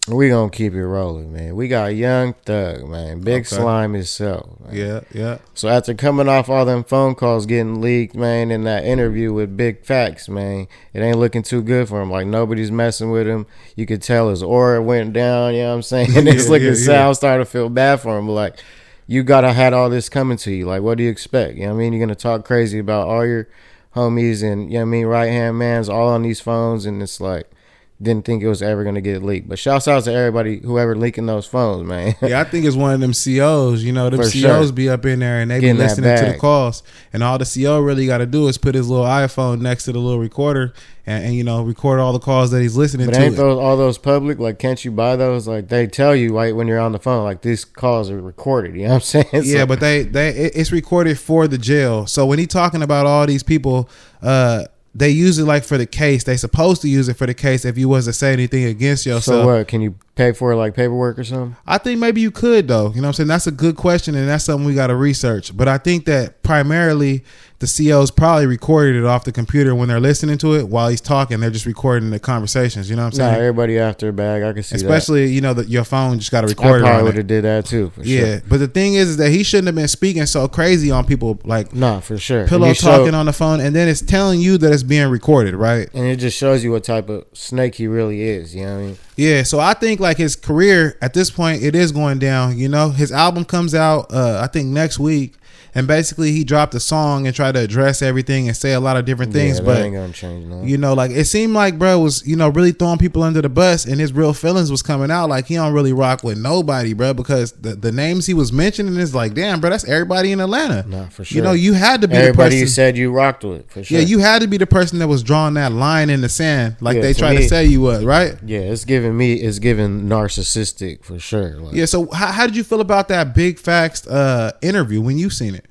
We gonna keep it rolling, man. We got Young Thug, man. Big Slime himself. Man. Yeah, yeah. So after coming off all them phone calls getting leaked, man, in that interview with Big Facts, man, it ain't looking too good for him. Like, nobody's messing with him. You could tell his aura went down, you know what I'm saying? And it's looking sad. I'm starting to feel bad for him. But, like, you gotta had all this coming to you. Like, what do you expect? You know what I mean? You're gonna talk crazy about all your homies and, you know what I mean, right-hand mans all on these phones, and it's like, didn't think it was ever going to get leaked. But shouts out to everybody, whoever leaking those phones, man. Yeah, I think it's one of them COs. You know, them For COs sure. be up in there and they Getting be listening to the calls. And all the CO really got to do is put his little iPhone next to the little recorder and you know, record all the calls that he's listening to. But ain't all those public? Like, can't you buy those? Like, they tell you right when you're on the phone, like, these calls are recorded. You know what I'm saying? Yeah, but it's recorded for the jail. So when he talking about all these people, they use it like for the case. They supposed to use it for the case if you was to say anything against yourself. So what? Can you pay for like paperwork or something? I think maybe you could though. You know what I'm saying? That's a good question and that's something we got to research. But I think that primarily the COs probably recorded it off the computer when they're listening to it while he's talking. They're just recording the conversations. You know what I'm saying? Nah, everybody after a bag. I can see Especially, that. you know, your phone just got to record it. I probably would have did that too. For yeah, sure. But the thing is that he shouldn't have been speaking so crazy on people like nah, for sure. Pillow talking on the phone, and then it's telling you that it's being recorded, right? And it just shows you what type of snake he really is. You know what I mean? Yeah, so I think like his career at this point, it is going down. You know, his album comes out, I think next week. And basically, he dropped a song and tried to address everything and say a lot of different things. That but ain't gonna change, no. You know, like it seemed like bro was, you know, really throwing people under the bus, and his real feelings was coming out. Like he don't really rock with nobody, bro, because the names he was mentioning is like, damn, bro, that's everybody in Atlanta. Nah, for sure. You know, you had to be everybody the person you said you rocked with. For sure. Yeah, you had to be the person that was drawing that line in the sand, like they tried to say you was, right? Yeah, it's giving narcissistic for sure. Like, yeah. So how did you feel about that Big Facts interview when you seen it?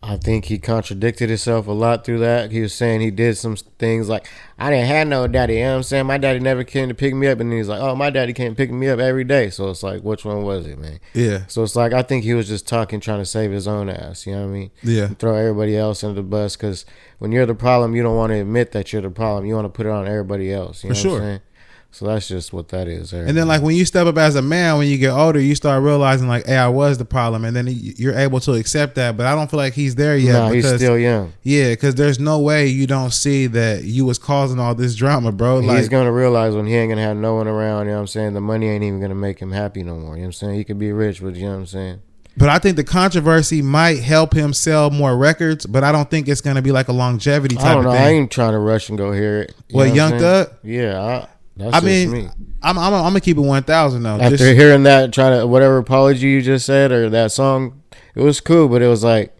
I think he contradicted himself a lot through that. He was saying he did some things like, I didn't have no daddy. You know what I'm saying? My daddy never came to pick me up. And then he's like, oh, my daddy came picking me up every day. So it's like, which one was it, man? Yeah. So it's like, I think he was just talking, trying to save his own ass. You know what I mean? Yeah. Throw everybody else under the bus. Because when you're the problem, you don't want to admit that you're the problem. You want to put it on everybody else. You know what I'm saying? So that's just what that is. And then like when you step up as a man, when you get older, you start realizing like, hey, I was the problem. And then you're able to accept that. But I don't feel like he's there yet. No, he's still young. Yeah, because there's no way you don't see that you was causing all this drama, bro. He's like, going to realize when he ain't going to have no one around, you know what I'm saying? The money ain't even going to make him happy no more. You know what I'm saying? He could be rich, but you know what I'm saying? But I think the controversy might help him sell more records, but I don't think it's going to be like a longevity type of thing. I ain't trying to rush and go hear it. What, Young Thug? Yeah, I mean, me. I'm gonna keep it 1,000 though. After hearing that, whatever apology you just said or that song, it was cool, but it was like,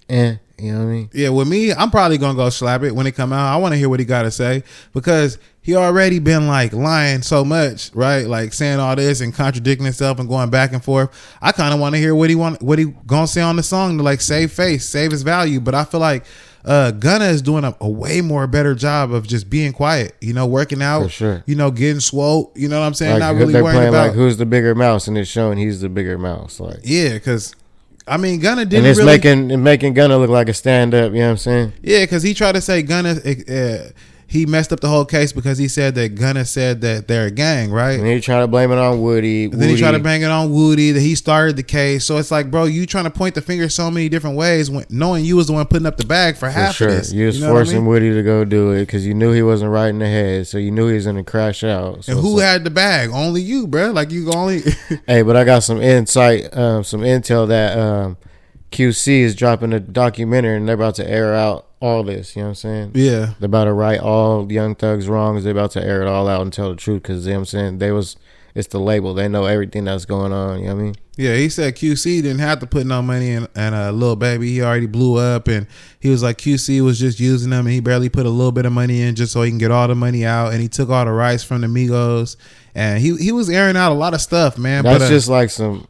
you know what I mean? Yeah, with me, I'm probably gonna go slap it when it come out. I want to hear what he got to say because he already been like lying so much, right? Like saying all this and contradicting himself and going back and forth. I kind of want to hear what he gonna say on the song to like save face, save his value. But I feel like Gunna is doing a way more better job of just being quiet, you know, working out, for sure. You know, getting swole, you know what I'm saying? Like, not really they're worrying playing about like who's the bigger mouse, and it's showing he's the bigger mouse. Like, yeah, because I mean, Gunna didn't, and it's really making Gunna look like a stand up. You know what I'm saying? Yeah, because he tried to say Gunna. He messed up the whole case because he said that Gunna said that they're a gang, right? And he tried to blame it on Woody. Then he tried to bang it on Woody, that he started the case. So it's like, bro, you trying to point the finger so many different ways, when knowing you was the one putting up the bag for half of this. You was forcing Woody to go do it because you knew he wasn't right in the head, so you knew he was going to crash out. So and who had the bag? Only you, bro. Like you only. Hey, but I got some insight, some intel that QC is dropping a documentary and they're about to air out all this, you know what I'm saying? Yeah. They're about to right all Young Thug's wrongs. They're about to air it all out and tell the truth because, you know what I'm saying, it's the label. They know everything that's going on, you know what I mean? Yeah, he said QC didn't have to put no money in Lil Baby. He already blew up, and he was like QC was just using them, and he barely put a little bit of money in just so he can get all the money out, and he took all the rights from the Migos, and he was airing out a lot of stuff, man. That's just like some...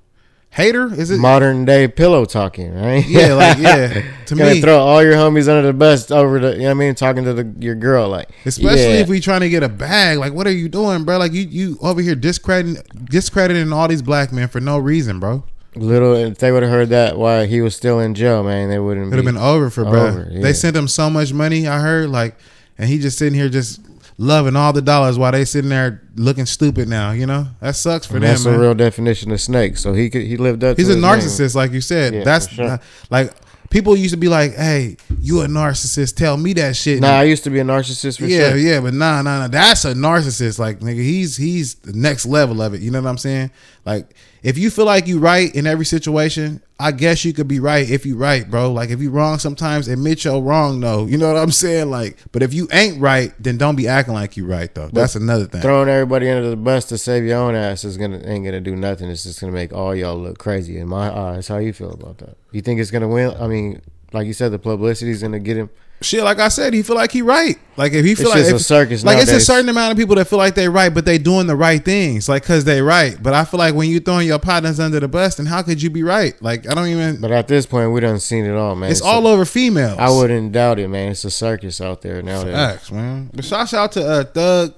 Hater, is it modern day pillow talking, right? Yeah, like yeah. To me, throw all your homies under the bus over the, you know what I mean, talking to your girl, like, especially if we trying to get a bag. Like, what are you doing, bro? Like you over here discrediting all these black men for no reason, bro. If they would have heard that while he was still in jail, man, they wouldn't. It would have been over for bro. Yeah. They sent him so much money, I heard, like, and he just sitting here just loving all the dollars while they sitting there looking stupid now. You know, that sucks for them. That's man. a real definition of snake. So he lived up. He's to a his narcissist, name. like you said. Yeah, That's for sure. like people used to be like, "Hey, you a narcissist? Tell me that shit." Nah, I used to be a narcissist for yeah, sure. yeah, but nah. That's a narcissist. Like, nigga, he's the next level of it. You know what I'm saying? Like, if you feel like you right in every situation, I guess you could be right if you right, bro. Like, if you wrong sometimes, admit you're wrong, though. You know what I'm saying? Like, but if you ain't right, then don't be acting like you right, though. That's another thing. Throwing everybody under the bus to save your own ass ain't gonna do nothing. It's just gonna make all y'all look crazy in my eyes. How you feel about that? You think it's gonna win? I mean, like you said, the publicity's gonna get him. Shit, like I said, he feel like he right. Like if he feel It's like just a circus like it's a nowadays. certain amount of people that feel like they right, but they doing the right things, like because they right. But I feel like when you throwing your partners under the bus, then how could you be right? Like I don't even. But at this point, we done seen it all, man. It's all over females. I wouldn't doubt it, man. It's a circus out there nowadays. Facts, man. But shouts out to Thug,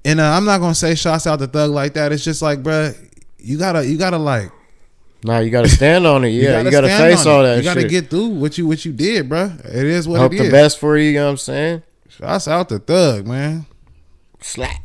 and I'm not gonna say shouts out to Thug like that. It's just like, bruh, you gotta like. Nah, you gotta stand on it. Yeah, you gotta stand face on all it. that. You gotta shit. get through what you did, bruh. It is what Hope it the is. best for you. You know what I'm saying? Shouts out to Thug, man. Slap.